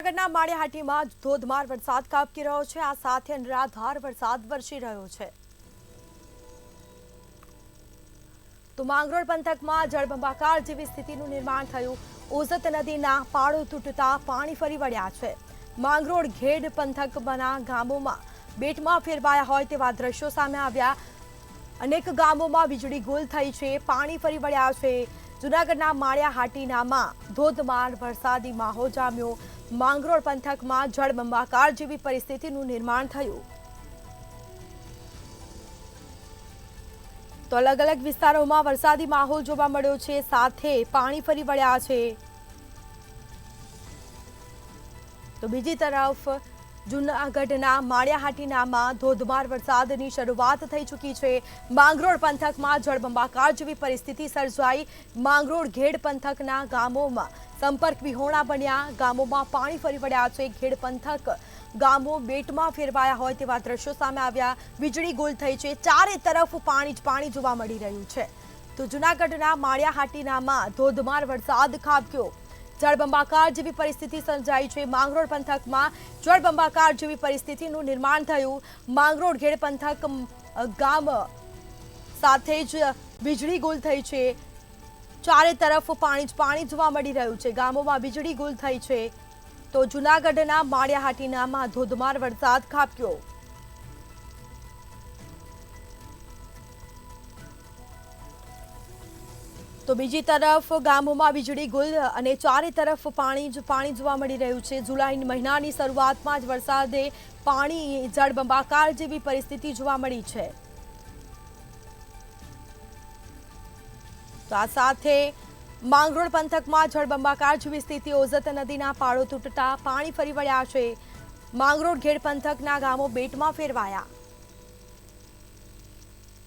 જૂનાગઢના માળિયાહાટીમાં ધોધમાર વરસાદ ખાબકી રહ્યો છે। આ સાથે અનરાધાર વરસાદ વરસી રહ્યો છે। તો માંગરોળ પંથકમાં જળબંબાકાર જેવી સ્થિતિનું નિર્માણ થયું। ઓઝત નદીના પાળો તૂટતા પાણી ફરી વળ્યા છે। માંગરોળ ઘેડ પંથકના ગામોમાં બેટમાં ફેરવાયા હોય તેવા દ્રશ્યો સામે આવ્યા। અનેક ગામોમાં વીજળી ગુલ થઈ છે, પાણી ફરી વળ્યા છે। જૂનાગઢના માળિયાહાટીનામાં ધોધમાર વરસાદી માહોલ જામ્યો। માંગરોળ પંથકમાં જળબંબાકાર જેવી પરિસ્થિતિનું નિર્માણ થયું। તો અલગ અલગ વિસ્તારોમાં વરસાદી માહોલ જોવા મળ્યો છે, સાથે પાણી ફરી વળ્યા છે। તો બીજી તરફ જૂનાગઢના માળિયાહાટીનામાં ધોધમાર વરસાદની શરૂઆત થઈ ચૂકી છે। માંગરોળ પંથકમાં જળબંબાકાર જેવી પરિસ્થિતિ સર્જાઈ। માંગરોળ ઘેડ પંથકના ગામોમાં સંપર્ક વિહોણા બન્યા। ગામોમાં પાણી ફરી વળ્યા છે। ઘેડ પંથક ગામો બેટમાં ફેરવાયા હોય તેવા દ્રશ્યો સામે આવ્યા। વીજળી ગુલ થઈ છે, ચારે તરફ પાણી જ પાણી જોવા મળી રહ્યું છે। તો જૂનાગઢના માળિયાહાટીનામાં ધોધમાર વરસાદ ખાબક્યો। જળબંબાકાર જેવી પરિસ્થિતિ સર્જાઈ છે। માંગરોળ પંથકમાં જળબંબાકાર જેવી પરિસ્થિતિનું નિર્માણ થયું। માંગરોળ ઘેડ પંથક ગામ સાથે જ વીજળી ગુલ થઈ છે, ચારે તરફ પાણી જ પાણી જોવા મળી રહ્યું છે। ગામોમાં વીજળી ગુલ થઈ છે। તો જૂનાગઢના માળિયાહાટીનામાં ધોધમાર વરસાદ ખાબક્યો। તો બીજી તરફ ગામોમાં વીજળી ગુલ અને ચારે તરફ પાણી જ પાણી જોવા મળી રહ્યું છે। જુલાઈ મહિનાની શરૂઆતમાં જ વરસાદે પાણી જળબંબાકાર જેવી પરિસ્થિતિ જોવા મળી છે। તો આ સાથે માંગરોળ પંથકમાં જળબંબાકાર જેવી સ્થિતિ। ઓઝત નદીના પાળો તૂટતા પાણી ફરી વળ્યા છે। માંગરોળ ઘેડ પંથકના ગામો બેટમાં ફેરવાયા।